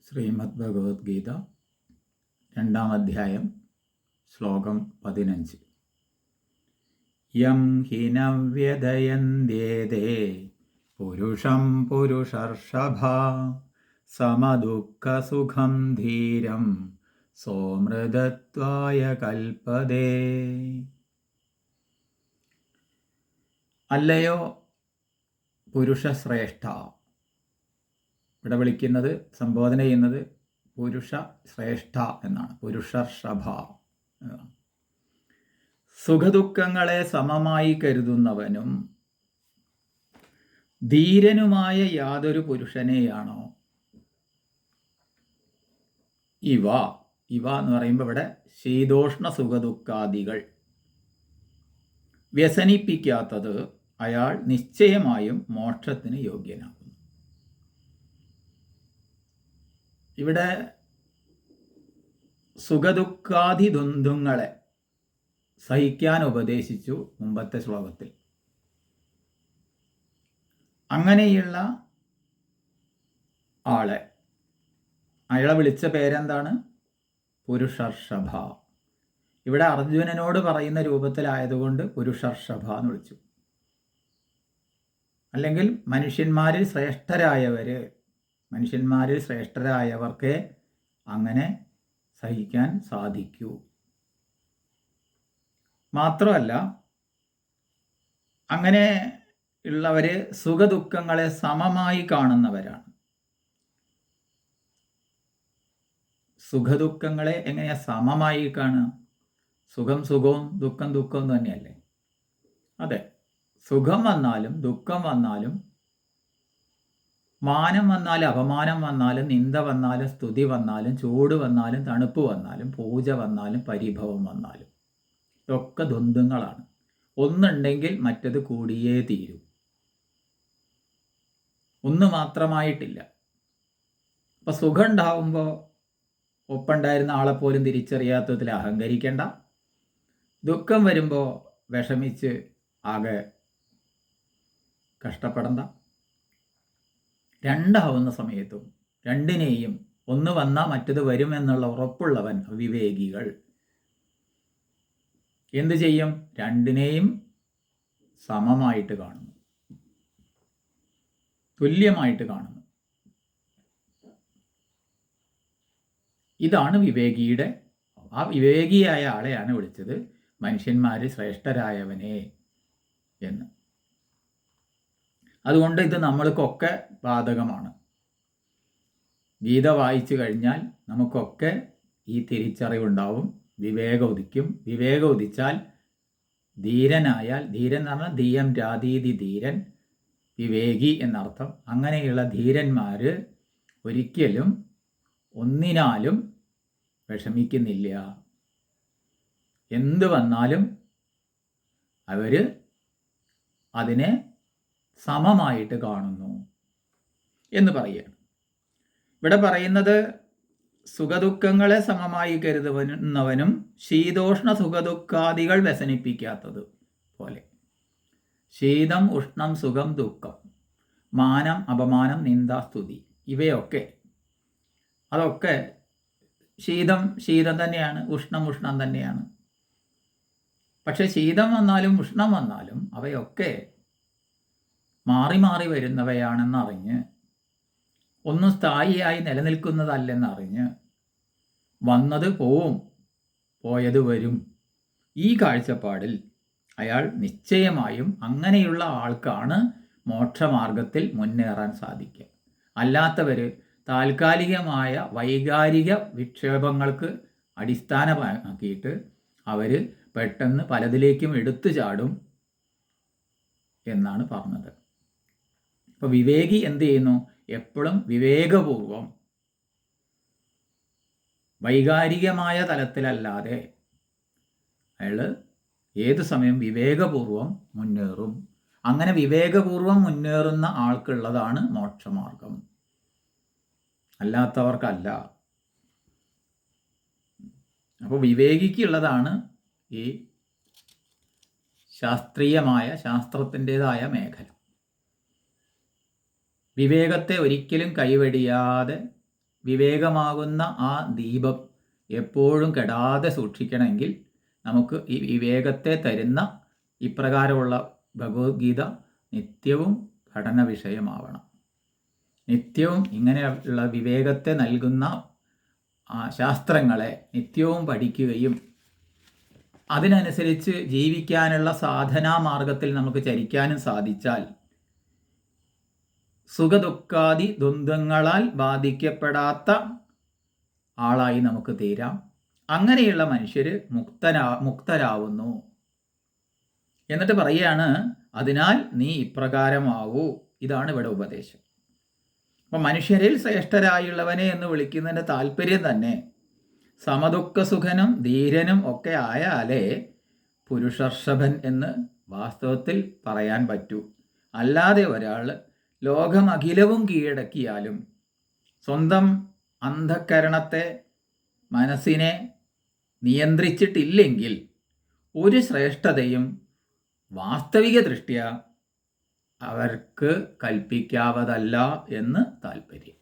ശ്രീമദ് ഭഗവത്ഗീത 2-ാം അധ്യായം ശ്ലോകം 15. യം ഹിനം വ്യദയന്ത്യേതേ പുരുഷം പുരുഷർഷഭ സമദുഃഖസുഖം ധീരം സോമൃതത്വായ കൽപ്പതേ. അല്ലയോ പുരുഷശ്രേഷ്ഠ, ഇവിടെ വിളിക്കുന്നത്, സംബോധന ചെയ്യുന്നത് പുരുഷ ശ്രേഷ്ഠ എന്നാണ്, പുരുഷർഷഭ എന്നാണ്. സുഖദുഃഖങ്ങളെ സമമായി കരുതുന്നവനും ധീരനുമായ യാതൊരു പുരുഷനെയാണോ ഇവ എന്ന് പറയുമ്പോൾ ഇവിടെ ശീതോഷ്ണ സുഖദുഃഖാദികൾ വ്യസനിപ്പിക്കാത്തത് അയാൾ നിശ്ചയമായും മോക്ഷത്തിന് യോഗ്യനാകും. ഇവിടെ സുഖദുഃഖാദി ദ്വന്ദ്ങ്ങളെ സഹിക്കാൻ ഉപദേശിച്ചു മുമ്പത്തെ ശ്ലോകത്തിൽ. അങ്ങനെയുള്ള അയാളെ വിളിച്ച പേരെന്താണ്? പുരുഷർഷഭ. ഇവിടെ അർജുനനോട് പറയുന്ന രൂപത്തിലായതുകൊണ്ട് പുരുഷർഷഭ എന്ന് വിളിച്ചു. അല്ലെങ്കിൽ മനുഷ്യന്മാരിൽ ശ്രേഷ്ഠരായവർക്ക് അങ്ങനെ സഹിക്കാൻ സാധിക്കൂ. മാത്രമല്ല, അങ്ങനെ ഉള്ളവർ സുഖദുഃഖങ്ങളെ സമമായി കാണുന്നവരാണ്. സുഖദുഃഖങ്ങളെ എങ്ങനെയാ സമമായി കാണുക? സുഖം സുഖവും ദുഃഖം ദുഃഖവും തന്നെയല്ലേ? അതെ, സുഖം വന്നാലും ദുഃഖം വന്നാലും, മാനം വന്നാലും അപമാനം വന്നാലും, നിന്ദ വന്നാലും സ്തുതി വന്നാലും, ചൂട് വന്നാലും തണുപ്പ് വന്നാലും, പൂജ വന്നാലും പരിഭവം വന്നാലും, ഇതൊക്കെ ദ്വന്ദ്ങ്ങളാണ്. ഒന്നുണ്ടെങ്കിൽ മറ്റത് കൂടിയേ തീരൂ. ഒന്ന് മാത്രമായിട്ടില്ല. അപ്പം സുഖം ഉണ്ടാവുമ്പോൾ ഒപ്പുണ്ടായിരുന്ന ആളെപ്പോലും തിരിച്ചറിയാത്തതിൽ അഹങ്കരിക്കേണ്ട. ദുഃഖം വരുമ്പോൾ വിഷമിച്ച് ആകെ കഷ്ടപ്പെടണ്ട. രണ്ടാവുന്ന സമയത്തും രണ്ടിനെയും, ഒന്ന് വന്നാൽ മറ്റത് വരുമെന്നുള്ള ഉറപ്പുള്ളവൻ വിവേകികൾ എന്തു ചെയ്യും? രണ്ടിനെയും സമമായിട്ട് കാണുന്നു, തുല്യമായിട്ട് കാണുന്നു. ഇതാണ് വിവേകിയുടെ, ആ വിവേകിയായ ആളെയാണ് വിളിച്ചത് മനുഷ്യന്മാരിൽ ശ്രേഷ്ഠരായവനെ എന്ന്. അതുകൊണ്ട് ഇത് നമ്മൾക്കൊക്കെ ബാധകമാണ്. ഗീത വായിച്ചു കഴിഞ്ഞാൽ നമുക്കൊക്കെ ഈ തിരിച്ചറിവുണ്ടാവും, വിവേകം ഉദിക്കും. വിവേകം ഉദിച്ചാൽ, ധീരനായാൽ, ധീരൻ എന്ന് പറഞ്ഞാൽ ധീയം രാതീതി ധീരൻ, വിവേകി എന്നർത്ഥം. അങ്ങനെയുള്ള ധീരന്മാർ ഒരിക്കലും ഒന്നിനാലും വിഷമിക്കുന്നില്ല. എന്തു വന്നാലും അവർ അതിനെ സമമായിട്ട് കാണുന്നു എന്ന് പറയുകയാണ്. ഇവിടെ പറയുന്നത് സുഖദുഃഖങ്ങളെ സമമായി കരുതുന്നവനും ശീതോഷ്ണ സുഖദുഃഖാദികൾ വ്യസനിപ്പിക്കാത്തത് പോലെ. ശീതം, ഉഷ്ണം, സുഖം, ദുഃഖം, മാനം, അപമാനം, നിന്ദ, സ്തുതി, അതൊക്കെ ശീതം തന്നെയാണ്, ഉഷ്ണം തന്നെയാണ്. പക്ഷെ ശീതം വന്നാലും ഉഷ്ണം വന്നാലും അവയൊക്കെ മാറി മാറി വരുന്നവയാണെന്നറിഞ്ഞ്, ഒന്നും സ്ഥായിയായി നിലനിൽക്കുന്നതല്ലെന്നറിഞ്ഞ്, വന്നത് പോവും, പോയത് വരും, ഈ കാഴ്ചപ്പാടിൽ അയാൾ നിശ്ചയമായും, അങ്ങനെയുള്ള ആൾക്കാണ് മോക്ഷമാർഗത്തിൽ മുന്നേറാൻ സാധിക്കുക. അല്ലാത്തവർ താൽക്കാലികമായ വൈകാരിക വിക്ഷേപങ്ങൾക്ക് അടിസ്ഥാനമാക്കിയിട്ട് അവർ പെട്ടെന്ന് പലതിലേക്കും എടുത്തു ചാടും എന്നാണ് പറഞ്ഞത്. അപ്പോൾ വിവേകി എന്ത് ചെയ്യുന്നു? എപ്പോഴും വിവേകപൂർവം, വൈകാരികമായ തലത്തിലല്ലാതെ അയാൾ ഏതു സമയം വിവേകപൂർവം മുന്നേറും. അങ്ങനെ വിവേകപൂർവം മുന്നേറുന്ന ആൾക്കുള്ളതാണ് മോക്ഷമാർഗം, അല്ലാത്തവർക്കല്ല. അപ്പോൾ വിവേകിക്കുള്ളതാണ് ഈ ശാസ്ത്രത്തിൻ്റെതായ മേഖല. വിവേകത്തെ ഒരിക്കലും കൈവെടിയാതെ വിവേകമാകുന്ന ആ ദീപം എപ്പോഴും കെടാതെ സൂക്ഷിക്കണമെങ്കിൽ നമുക്ക് ഈ വിവേകത്തെ തരുന്ന ഇപ്രകാരമുള്ള ഭഗവത്ഗീത നിത്യവും പഠന വിഷയമാവണം. നിത്യവും ഇങ്ങനെയുള്ള വിവേകത്തെ നൽകുന്ന ശാസ്ത്രങ്ങളെ നിത്യവും പഠിക്കുകയും അതിനനുസരിച്ച് ജീവിക്കാനുള്ള സാധനാമാർഗത്തിൽ നമുക്ക് ചരിക്കാനും സാധിച്ചാൽ സുഖദുഃഖാദി ദ്വന്ദ്ങ്ങളാൽ ബാധിക്കപ്പെടാത്ത ആളായി നമുക്ക് തീരാം. അങ്ങനെയുള്ള മനുഷ്യർ മുക്തരാവുന്നു. എന്നിട്ട് പറയുകയാണ്, അതിനാൽ നീ ഇപ്രകാരമാവൂ. ഇതാണ് ഇവിടെ ഉപദേശം. അപ്പം മനുഷ്യരിൽ ശ്രേഷ്ഠരായുള്ളവനെ എന്ന് വിളിക്കുന്നതിൻ്റെ താല്പര്യം തന്നെ സമദുഃഖസുഖനും ധീരനും ഒക്കെ ആയാലേ പുരുഷർഷഭൻ എന്ന് വാസ്തവത്തിൽ പറയാൻ പറ്റൂ. അല്ലാതെ ഒരാൾ ലോകമഖിലവും കീഴടക്കിയാലും സ്വന്തം അന്ധക്കരണത്തെ മനസ്സിനെ നിയന്ത്രിച്ചിട്ടില്ലെങ്കിൽ ഒരു ശ്രേഷ്ഠതയും വാസ്തവിക ദൃഷ്ട്യാ അവർക്ക് കൽപ്പിക്കാവതല്ല എന്ന് താല്പര്യം.